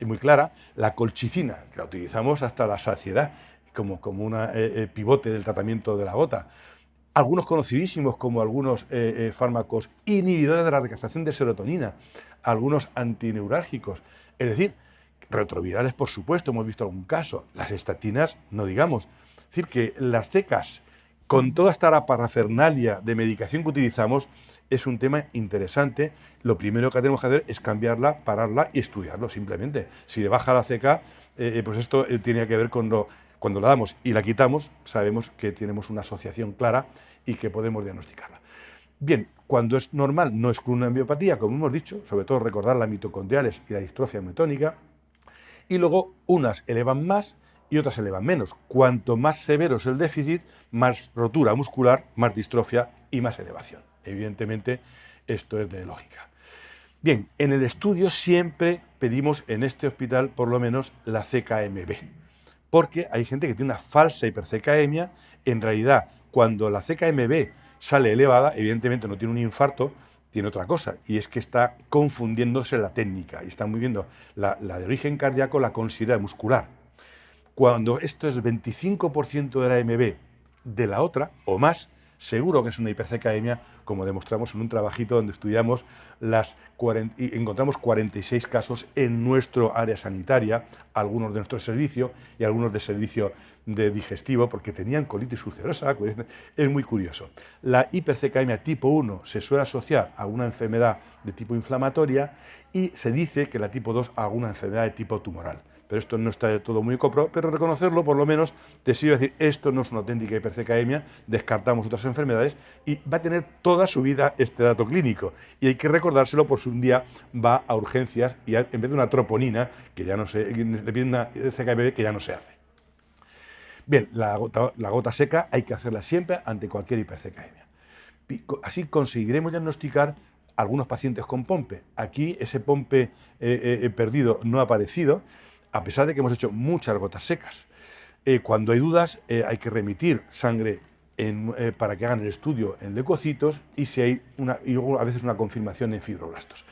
muy clara. La colchicina, que la utilizamos hasta la saciedad, como una pivote del tratamiento de la gota. Algunos conocidísimos como algunos fármacos inhibidores de la recaptación de serotonina, algunos antineurálgicos, es decir, retrovirales, por supuesto, hemos visto algún caso, las estatinas, no digamos. Es decir, que las cecas, con toda esta parafernalia de medicación que utilizamos, es un tema interesante. Lo primero que tenemos que hacer es cambiarla, pararla y estudiarlo simplemente. Si le baja la ceca, pues esto tiene que ver con cuando la damos y la quitamos, sabemos que tenemos una asociación clara y que podemos diagnosticarla. Bien, cuando es normal, no excluye una miopatía, como hemos dicho, sobre todo recordar las mitocondriales y la distrofia miotónica, y luego unas elevan más y otras elevan menos. Cuanto más severo es el déficit, más rotura muscular, más distrofia y más elevación. Evidentemente, esto es de lógica. Bien, en el estudio siempre pedimos en este hospital por lo menos la CKMB, porque hay gente que tiene una falsa hipercecaemia. En realidad, cuando la CKMB sale elevada, evidentemente no tiene un infarto, tiene otra cosa, y es que está confundiéndose la técnica, y está muy viendo la de origen cardíaco, la considera muscular. Cuando esto es 25% de la MB de la otra, o más, seguro que es una hipercecaemia, como demostramos en un trabajito donde estudiamos y encontramos 46 casos en nuestro área sanitaria, algunos de nuestro servicio y algunos de servicio de digestivo, porque tenían colitis ulcerosa. Es muy curioso. La hipercecaemia tipo 1 se suele asociar a una enfermedad de tipo inflamatoria y se dice que la tipo 2 a una enfermedad de tipo tumoral. Pero esto no está de todo muy comprobado, pero reconocerlo por lo menos te sirve a decir, esto no es una auténtica hipercecaemia, descartamos otras enfermedades y va a tener toda su vida este dato clínico. Y hay que recordárselo por si un día va a urgencias y en vez de una troponina, que ya no se, le piden una CKMB que ya no se hace. Bien, la gota seca hay que hacerla siempre ante cualquier hipercecaemia. Así conseguiremos diagnosticar algunos pacientes con POMPE. Aquí ese POMPE perdido no ha aparecido, a pesar de que hemos hecho muchas gotas secas. Cuando hay dudas, hay que remitir sangre para que hagan el estudio en leucocitos y luego a veces una confirmación en fibroblastos.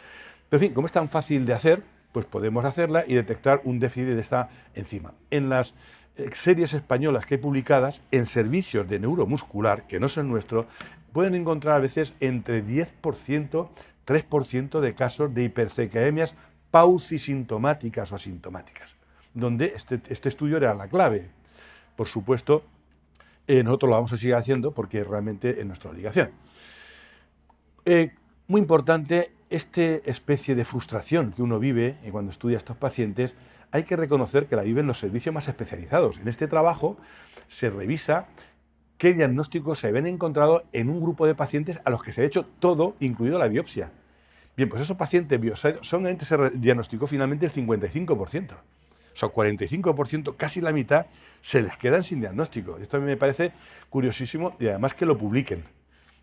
Pero en fin, como es tan fácil de hacer, pues podemos hacerla y detectar un déficit de esta enzima. En las series españolas que hay publicadas, en servicios de neuromuscular, que no son nuestros, pueden encontrar a veces entre 10%, 3% de casos de hipercecaemias paucisintomáticas o asintomáticas, donde este estudio era la clave. Por supuesto, nosotros lo vamos a seguir haciendo porque realmente es nuestra obligación. Muy importante, esta especie de frustración que uno vive cuando estudia a estos pacientes, hay que reconocer que la viven los servicios más especializados. En este trabajo se revisa qué diagnósticos se habían encontrado en un grupo de pacientes a los que se ha hecho todo, incluido la biopsia. Bien, pues esos pacientes solamente se diagnosticó finalmente el 55%. O sea, 45%, casi la mitad, se les quedan sin diagnóstico. Esto a mí me parece curiosísimo y además que lo publiquen,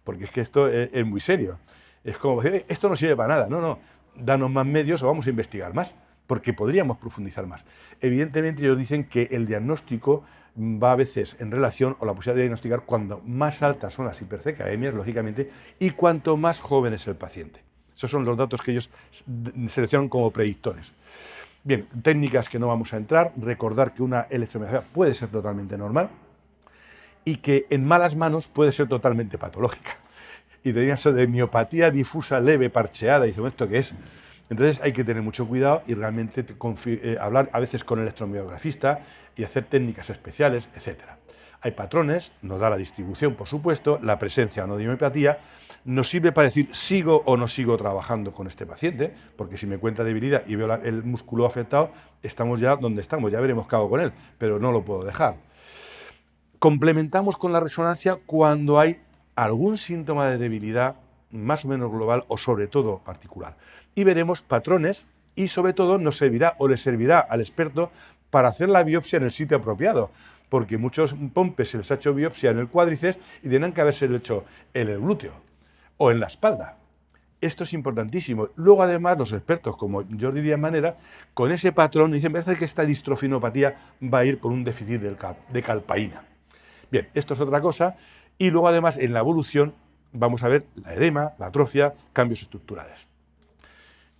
porque es que esto es muy serio. Es como decir, esto no sirve para nada. No, danos más medios o vamos a investigar más, porque podríamos profundizar más. Evidentemente ellos dicen que el diagnóstico va a veces en relación o la posibilidad de diagnosticar cuando más altas son las hipercecaemias, lógicamente, y cuanto más joven es el paciente. Esos son los datos que ellos seleccionan como predictores. Bien, técnicas que no vamos a entrar, recordar que una electromiografía puede ser totalmente normal y que en malas manos puede ser totalmente patológica. Y tenían eso de miopatía difusa leve, parcheada, y dicen, ¿esto qué es? Entonces hay que tener mucho cuidado y realmente hablar a veces con el electromiografista y hacer técnicas especiales, etc. Hay patrones, nos da la distribución, por supuesto, la presencia o no de miopatía, nos sirve para decir sigo o no sigo trabajando con este paciente, porque si me cuenta debilidad y veo el músculo afectado, estamos ya donde estamos, ya veremos qué hago con él, pero no lo puedo dejar. Complementamos con la resonancia cuando hay algún síntoma de debilidad más o menos global o sobre todo particular. Y veremos patrones y sobre todo nos servirá o le servirá al experto para hacer la biopsia en el sitio apropiado, porque muchos pompes se les ha hecho biopsia en el cuádriceps y tienen que haberse hecho en el glúteo o en la espalda. Esto es importantísimo. Luego, además, los expertos, como Jordi Díaz Manera, con ese patrón dicen, me parece que esta distrofinopatía va a ir por un déficit de calpaína. Bien, esto es otra cosa. Y luego, además, en la evolución vamos a ver la edema, la atrofia, cambios estructurales.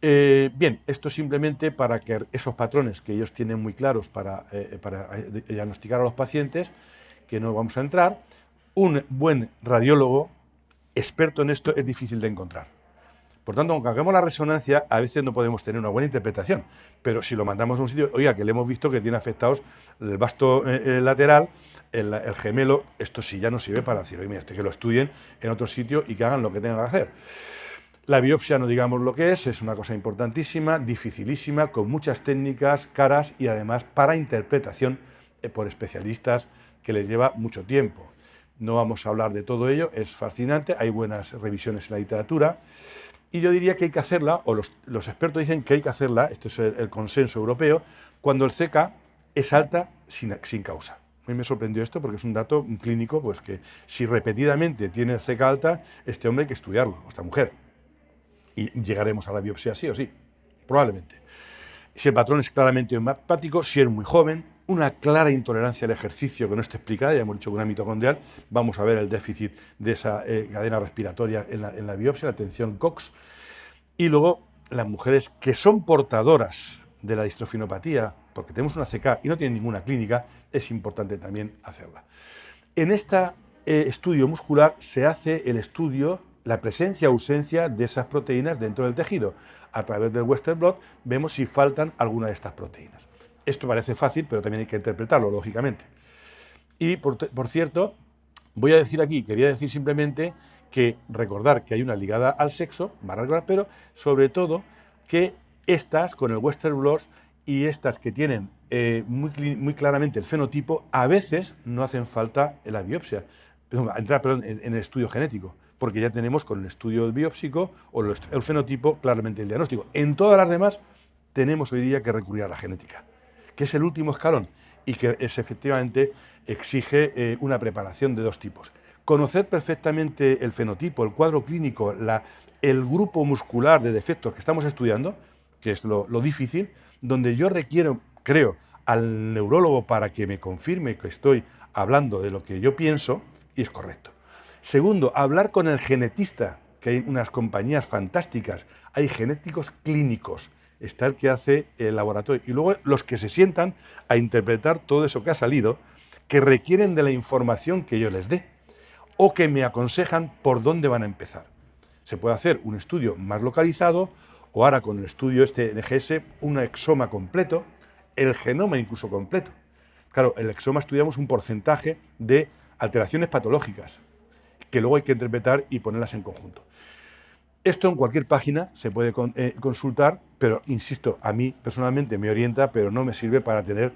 Bien, esto simplemente para que esos patrones que ellos tienen muy claros para diagnosticar a los pacientes, que no vamos a entrar, un buen radiólogo experto en esto es difícil de encontrar. Por tanto, aunque hagamos la resonancia, a veces no podemos tener una buena interpretación, pero si lo mandamos a un sitio, oiga, que le hemos visto que tiene afectados el vasto lateral, el gemelo, esto sí ya no sirve para decir, oye, mira, que lo estudien en otro sitio y que hagan lo que tengan que hacer. La biopsia, no digamos lo que es una cosa importantísima, dificilísima, con muchas técnicas, caras y además para interpretación por especialistas que les lleva mucho tiempo. No vamos a hablar de todo ello, es fascinante, hay buenas revisiones en la literatura y yo diría que hay que hacerla, o los expertos dicen que hay que hacerla, esto es el consenso europeo, cuando el CK es alta sin causa. A mí me sorprendió esto porque es un dato clínico, pues que si repetidamente tiene el CK alta, este hombre hay que estudiarlo, o esta mujer. Y llegaremos a la biopsia sí o sí, probablemente. Si el patrón es claramente homeopático, si es muy joven, una clara intolerancia al ejercicio que no está explicada, ya hemos dicho que una mitocondrial, vamos a ver el déficit de esa cadena respiratoria en la biopsia, la tensión COX, y luego las mujeres que son portadoras de la distrofinopatía, porque tenemos una CK y no tienen ninguna clínica, es importante también hacerla. En este estudio muscular se hace el estudio, la presencia o ausencia de esas proteínas dentro del tejido. A través del Western blot vemos si faltan alguna de estas proteínas. Esto parece fácil, pero también hay que interpretarlo, lógicamente. Y, por cierto, voy a decir aquí, quería decir simplemente que recordar que hay una ligada al sexo, pero sobre todo que estas, con el Western blot y estas que tienen muy claramente el fenotipo, a veces no hacen falta en la biopsia, en el estudio genético, porque ya tenemos con el estudio biópsico o el fenotipo claramente el diagnóstico. En todas las demás tenemos hoy día que recurrir a la genética, que es el último escalón y que efectivamente exige una preparación de dos tipos. Conocer perfectamente el fenotipo, el cuadro clínico, el grupo muscular de defectos que estamos estudiando, que es lo difícil, donde yo creo, al neurólogo para que me confirme que estoy hablando de lo que yo pienso y es correcto. Segundo, hablar con el genetista, que hay unas compañías fantásticas, hay genéticos clínicos, está el que hace el laboratorio, y luego los que se sientan a interpretar todo eso que ha salido, que requieren de la información que yo les dé, o que me aconsejan por dónde van a empezar. Se puede hacer un estudio más localizado, o ahora con el estudio NGS, un exoma completo, el genoma incluso completo. Claro, el exoma estudiamos un porcentaje de alteraciones patológicas, que luego hay que interpretar y ponerlas en conjunto. Esto en cualquier página se puede consultar, pero insisto, a mí personalmente me orienta, pero no me sirve para tener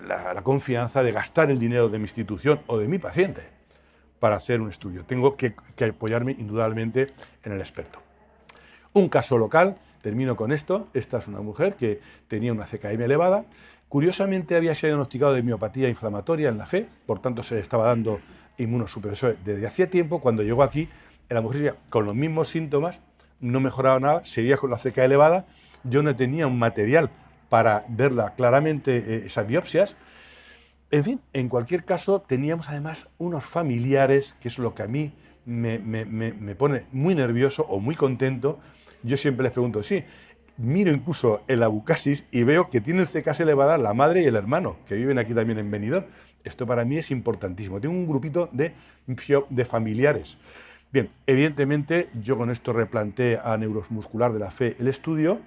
la confianza de gastar el dinero de mi institución o de mi paciente para hacer un estudio. Tengo que apoyarme indudablemente en el experto. Un caso local, termino con esto. Esta es una mujer que tenía una CKM elevada. Curiosamente había sido diagnosticado de miopatía inflamatoria en la fe, por tanto se le estaba dando inmunosupresores desde hacía tiempo. Cuando llegó aquí, la mujer seguía con los mismos síntomas, no mejoraba nada, seguía con la CK elevada. Yo no tenía un material para verla claramente esas biopsias. En fin, en cualquier caso, teníamos además unos familiares, que es lo que a mí me pone muy nervioso o muy contento. Yo siempre les pregunto, sí, miro incluso el abucasis y veo que tienen CK elevada la madre y el hermano, que viven aquí también en Benidorm. Esto para mí es importantísimo. Tengo un grupito de familiares. Bien, evidentemente yo con esto replanteé a neuromuscular de la fe el estudio.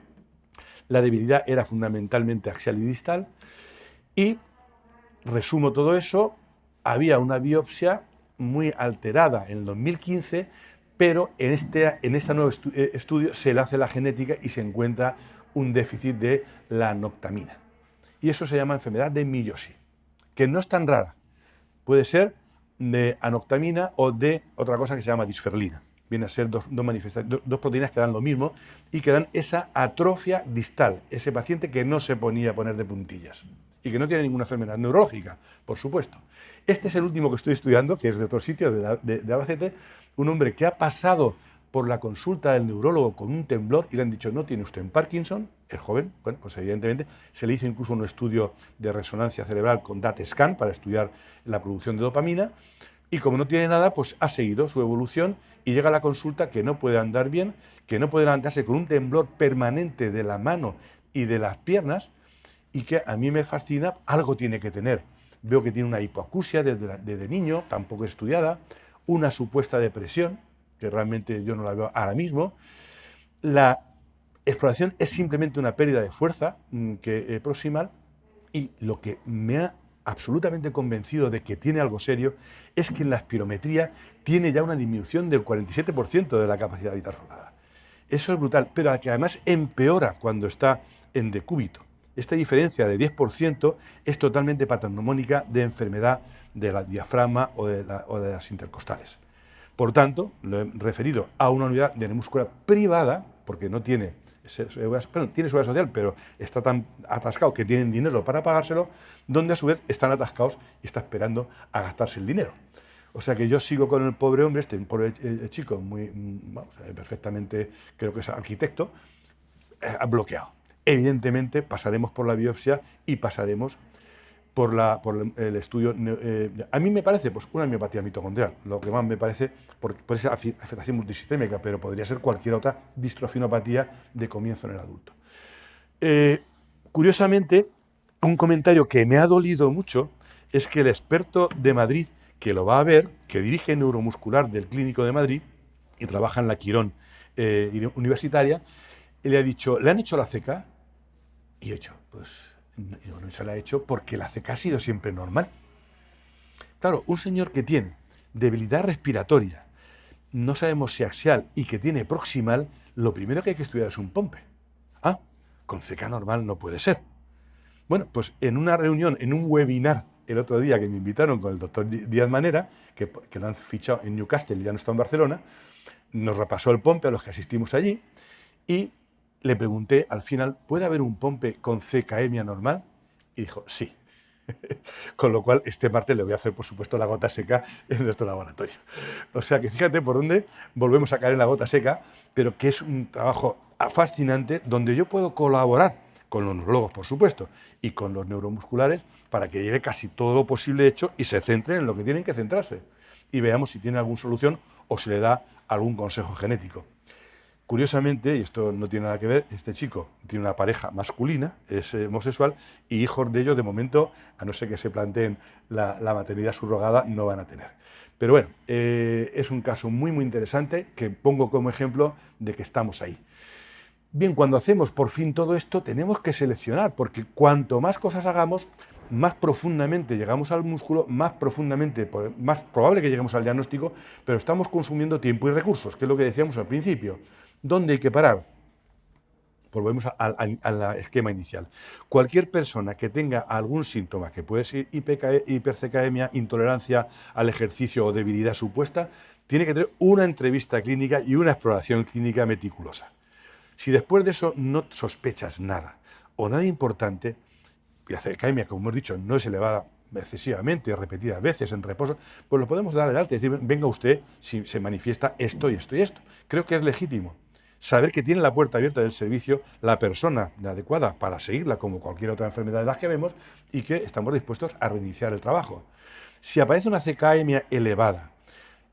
La debilidad era fundamentalmente axial y distal. Y resumo todo eso, había una biopsia muy alterada en el 2015, pero en este nuevo estudio se le hace la genética y se encuentra un déficit de la noctamina. Y eso se llama enfermedad de Miyoshi, que no es tan rara. Puede ser de anoctamina o de otra cosa que se llama disferlina. viene a ser dos proteínas que dan lo mismo y que dan esa atrofia distal, ese paciente que no se ponía a poner de puntillas y que no tiene ninguna enfermedad neurológica, por supuesto. Este es el último que estoy estudiando, que es de otro sitio, de Albacete, un hombre que ha pasado por la consulta del neurólogo con un temblor y le han dicho, no tiene usted en Parkinson, el joven, bueno, pues evidentemente se le hizo incluso un estudio de resonancia cerebral con DAT scan para estudiar la producción de dopamina y como no tiene nada, pues ha seguido su evolución y llega a la consulta que no puede andar bien, que no puede levantarse con un temblor permanente de la mano y de las piernas y que a mí me fascina, algo tiene que tener. Veo que tiene una hipoacusia desde niño, tampoco estudiada, una supuesta depresión, que realmente yo no la veo ahora mismo. La exploración es simplemente una pérdida de fuerza proximal y lo que me ha absolutamente convencido de que tiene algo serio es que en la espirometría tiene ya una disminución del 47% de la capacidad vital forzada. Eso es brutal, pero que además empeora cuando está en decúbito. Esta diferencia de 10% es totalmente patognomónica de enfermedad de la diafragma o de las intercostales. Por tanto, lo he referido a una unidad de neuromuscular privada, porque no tiene, tiene seguridad social, pero está tan atascado que tienen dinero para pagárselo, donde a su vez están atascados y está esperando a gastarse el dinero. O sea que yo sigo con el pobre hombre, un pobre chico, perfectamente, creo que es arquitecto, bloqueado. Evidentemente pasaremos por la biopsia y pasaremos por el estudio. A mí me parece pues, una miopatía mitocondrial, lo que más me parece por esa afectación multisistémica, pero podría ser cualquier otra distrofinopatía de comienzo en el adulto. Curiosamente, un comentario que me ha dolido mucho es que el experto de Madrid, que lo va a ver, que dirige neuromuscular del Clínico de Madrid y trabaja en la Quirón Universitaria, le ha dicho, ¿le han hecho la CK? Y he dicho, pues no se la ha hecho porque la CK ha sido siempre normal. Claro, un señor que tiene debilidad respiratoria, no sabemos si axial y que tiene proximal, lo primero que hay que estudiar es un POMPE. Ah, con CK normal no puede ser. Bueno, pues en una reunión, en un webinar el otro día que me invitaron con el doctor Díaz Manera, que lo han fichado en Newcastle y ya no está en Barcelona, nos repasó el POMPE a los que asistimos allí y le pregunté al final, ¿puede haber un POMPE con CKemia normal? Y dijo, sí. Con lo cual, este martes le voy a hacer, por supuesto, la gota seca en nuestro laboratorio. O sea que fíjate por dónde volvemos a caer en la gota seca, pero que es un trabajo fascinante donde yo puedo colaborar con los neurólogos, por supuesto, y con los neuromusculares para que lleve casi todo lo posible hecho y se centren en lo que tienen que centrarse. Y veamos si tiene alguna solución o se le da algún consejo genético. Curiosamente, y esto no tiene nada que ver, este chico tiene una pareja masculina, es homosexual, y hijos de ellos, de momento, a no ser que se planteen la maternidad subrogada, no van a tener. Pero bueno, es un caso muy, muy interesante que pongo como ejemplo de que estamos ahí. Bien, cuando hacemos por fin todo esto, tenemos que seleccionar, porque cuanto más cosas hagamos, más profundamente llegamos al músculo, más profundamente, más probable que lleguemos al diagnóstico, pero estamos consumiendo tiempo y recursos, que es lo que decíamos al principio. ¿Dónde hay que parar? Volvemos al esquema inicial. Cualquier persona que tenga algún síntoma, que puede ser hipercecaemia, intolerancia al ejercicio o debilidad supuesta, tiene que tener una entrevista clínica y una exploración clínica meticulosa. Si después de eso no sospechas nada o nada importante, y la cecaemia, como hemos dicho, no es elevada excesivamente, repetidas veces en reposo, pues lo podemos dar el alta y decir, venga usted si se manifiesta esto y esto y esto. Creo que es legítimo saber que tiene la puerta abierta del servicio la persona adecuada para seguirla como cualquier otra enfermedad de las que vemos y que estamos dispuestos a reiniciar el trabajo. Si aparece una cecaemia elevada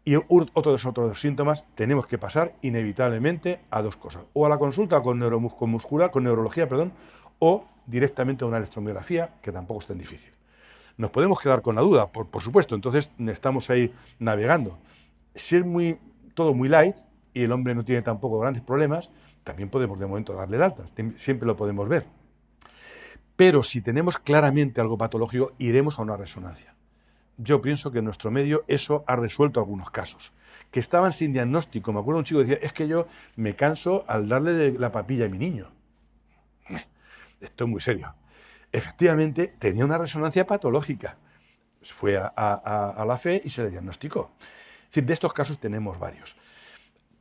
y otros síntomas, tenemos que pasar inevitablemente a dos cosas. O a la consulta con neurología, o directamente a una electromiografía, que tampoco es tan difícil. Nos podemos quedar con la duda, por supuesto, entonces estamos ahí navegando. Si es todo muy light y el hombre no tiene tampoco grandes problemas, también podemos de momento darle el alta, siempre lo podemos ver. Pero si tenemos claramente algo patológico, iremos a una resonancia. Yo pienso que en nuestro medio eso ha resuelto algunos casos, que estaban sin diagnóstico. Me acuerdo un chico que decía, es que yo me canso al darle de la papilla a mi niño. Esto es muy serio. Efectivamente, tenía una resonancia patológica. Fue a la fe y se le diagnosticó. Es decir, de estos casos tenemos varios.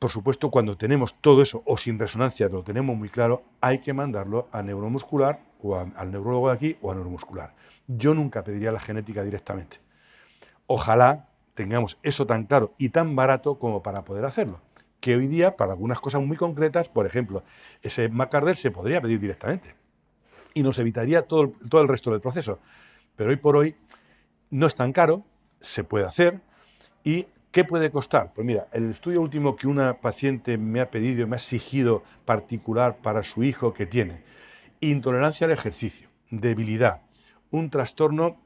por supuesto, cuando tenemos todo eso o sin resonancia, lo tenemos muy claro, hay que mandarlo a neuromuscular o al neurólogo de aquí o a neuromuscular. Yo nunca pediría la genética directamente. Ojalá tengamos eso tan claro y tan barato como para poder hacerlo. Que hoy día, para algunas cosas muy concretas, por ejemplo, ese McArdle se podría pedir directamente y nos evitaría todo el resto del proceso. Pero hoy por hoy no es tan caro, se puede hacer. ¿Y qué puede costar? Pues mira, el estudio último que una paciente me ha pedido, me ha exigido particular para su hijo que tiene intolerancia al ejercicio, debilidad, un trastorno,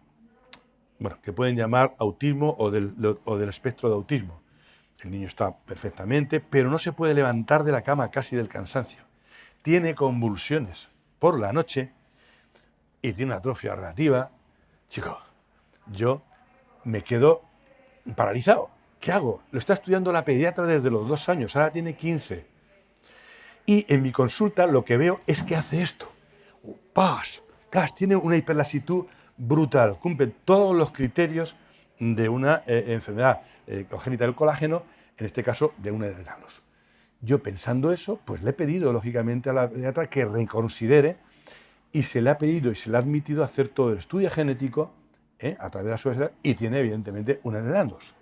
bueno, que pueden llamar autismo o del espectro de autismo. El niño está perfectamente, pero no se puede levantar de la cama casi del cansancio. Tiene convulsiones por la noche y tiene una atrofia relativa. Chico, yo me quedo paralizado. ¿Qué hago? Lo está estudiando la pediatra desde los 2 años, ahora tiene 15. Y en mi consulta lo que veo es que hace esto. ¡Paz! ¡Paz! Tiene una hiperlasitud brutal, cumple todos los criterios de una enfermedad congénita del colágeno, en este caso de una de Thanos. Yo pensando eso, pues le he pedido lógicamente a la pediatra que reconsidere y se le ha pedido y se le ha admitido hacer todo el estudio genético a través de la sociedad y tiene evidentemente un Ehlers-Danlos.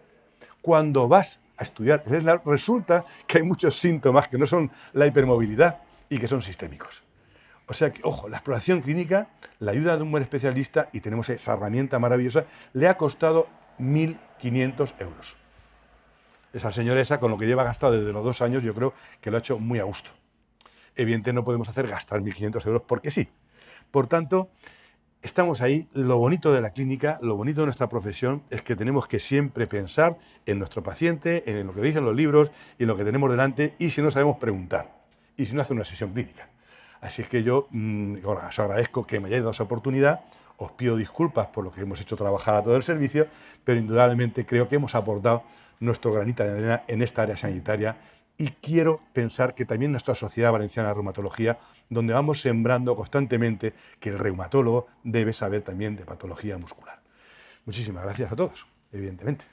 Cuando vas a estudiar el Ehlers-Danlos resulta que hay muchos síntomas que no son la hipermovilidad y que son sistémicos. O sea que, ojo, la exploración clínica, la ayuda de un buen especialista, y tenemos esa herramienta maravillosa, le ha costado 1.500 euros. Esa señora esa, con lo que lleva gastado desde los 2 años, yo creo que lo ha hecho muy a gusto. Evidentemente no podemos hacer gastar 1.500 euros porque sí. Por tanto, estamos ahí. Lo bonito de la clínica, lo bonito de nuestra profesión es que tenemos que siempre pensar en nuestro paciente, en lo que dicen los libros y en lo que tenemos delante, y si no sabemos preguntar, y si no hacer una sesión clínica. Así es que yo os agradezco que me hayáis dado esa oportunidad, os pido disculpas por lo que hemos hecho trabajar a todo el servicio, pero indudablemente creo que hemos aportado nuestro granito de arena en esta área sanitaria y quiero pensar que también nuestra Sociedad Valenciana de Reumatología, donde vamos sembrando constantemente que el reumatólogo debe saber también de patología muscular. Muchísimas gracias a todos, evidentemente.